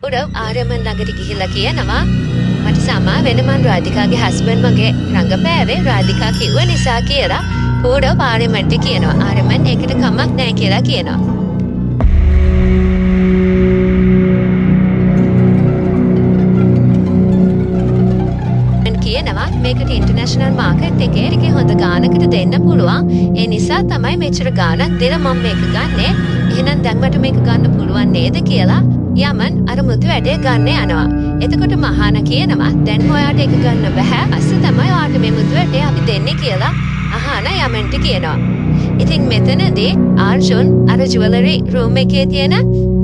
උඩ ආර්යමන් ළඟට ගිහිල්ලා කියනවා මට සමා වෙන මං රාධිකාගේ හස්බන්ඩ් මගේ රංගපෑවේ රාධිකා කිව්ව නිසා කියලා උඩ ආර්යමන්ට කියනවා. ආර්යමන් ඒකට කමක් නැහැ කියලා කියනවා. මේකට ඉන්ටර්නැෂනල් මාකට් එකේ ටිකේ හොඳ ගානකට දෙන්න පුළුවන්. ඒ නිසා තමයි මෙච්චර ගානක් දෙලා මම මේක ගන්නෙ. එහෙනම් දැන් මට මේක ගන්න පුළුවන් නේද කියලා යමන් අර මුතු වැඩේ ගන්න යනවා. එතකොට මහාන කියනවා දැන් ඔයාට ඒක ගන්න බෑ. අස්ස තමයි ඔයාට මේ මුතු වැඩේ අපි දෙන්නේ කියලා අහාන යමන්ට කියනවා. ඉතින් මෙතනදී ආර්ජුන් අර ජුවලරි රූම් එකේ තියෙන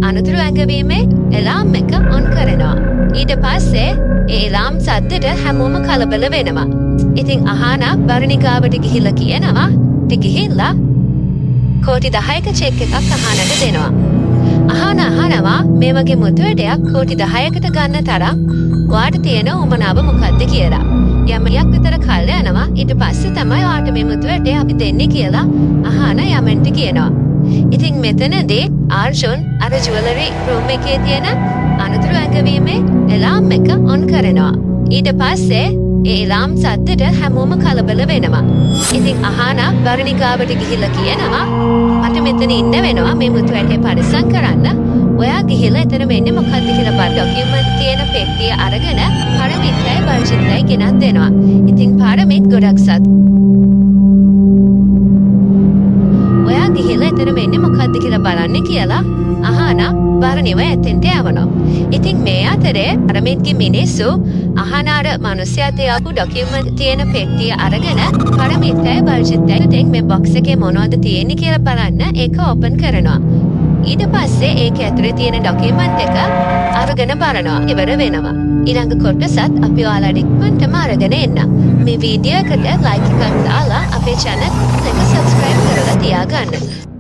අනුතුරු ඇඟවීමේ එලාම් එක ඔන් කරනවා. ඊට පස්සේ ඒ එලාම් සද්දෙට හැමෝම කලබල වෙනවා. ඉතින් අහානා බරණිකාවට ගිහිල්ලා කියනවා ටික ගිහිල්ලා කෝටි 10ක චෙක් එකක් අහානට දෙනවා. අහානා අහනවා මේ වගේ මුතු වැඩයක් කෝටි 10කට ගන්න තරම් ඔයාට තියෙන උමනාව මොකද්ද කියලා. යමයක් විතර කල් යනවා. ඊට පස්සේ තමයි ඔයාට මේ මුතු වැඩේ අපි දෙන්නේ කියලා අහානා යමන්ට කියනවා. ඉතින් මෙතනදී ආර්ජුන් අර ජුවලරි රූම් එකේ තියෙන අනුතුරු ඇඟවීමේ එලාම් එක ඔන් කරනවා. ඊට පස්සේ ඒ එලාම් සද්දෙට හැමෝම කලබල වෙනවා. ඉතින් අහානා බරණිකාවට ගිහිල්ලා කියනවා මට මෙතන ඉන්න වෙනවා මේ මුතු ඇටේ පරිස්සම් කරන්න. ඔයා ගිහිල්ලා එතන වෙන්නේ මොකද්ද කියලා බලන්න ඩොකියුමන්ට් තියෙන පෙට්ටිය අරගෙන පරමිතයි වර්ජිතයි ගෙනත් දෙනවා. ඉතින් පරමිත ගොඩක් ඔයා ගිහිල්ලා එතන වෙන්නේ මොකද්ද කියලා බලන්න කියලා අහානා බරණිව ඇතෙන්ට යවනවා. ඉතින් මේ අතරේ පරමිත්ගේ මිනිස්සු අහනාර මිනිස්සයාට යපු ඩොකියුමන්ට් තියෙන පෙට්ටිය අරගෙන පරමිතයි වර්ජිතයි මේ බොක්ස් එකේ මොනවද තියෙන්නේ කියලා බලන්න ඒක ඕපන් කරනවා. ඊට පස්සේ ඒක ඇතුලේ තියෙන ඩොකියුමන්ට් එක අරගෙන බලනවා. ඉවර වෙනවා. ඊළඟ කොටසත් අපි ඔයාලට ඉක්මනටම අරගෙන එන්න. මේ වීඩියෝ එකට ලයික් එකක් දාලා අපේ channel එක subscribe කරලා තියාගන්න.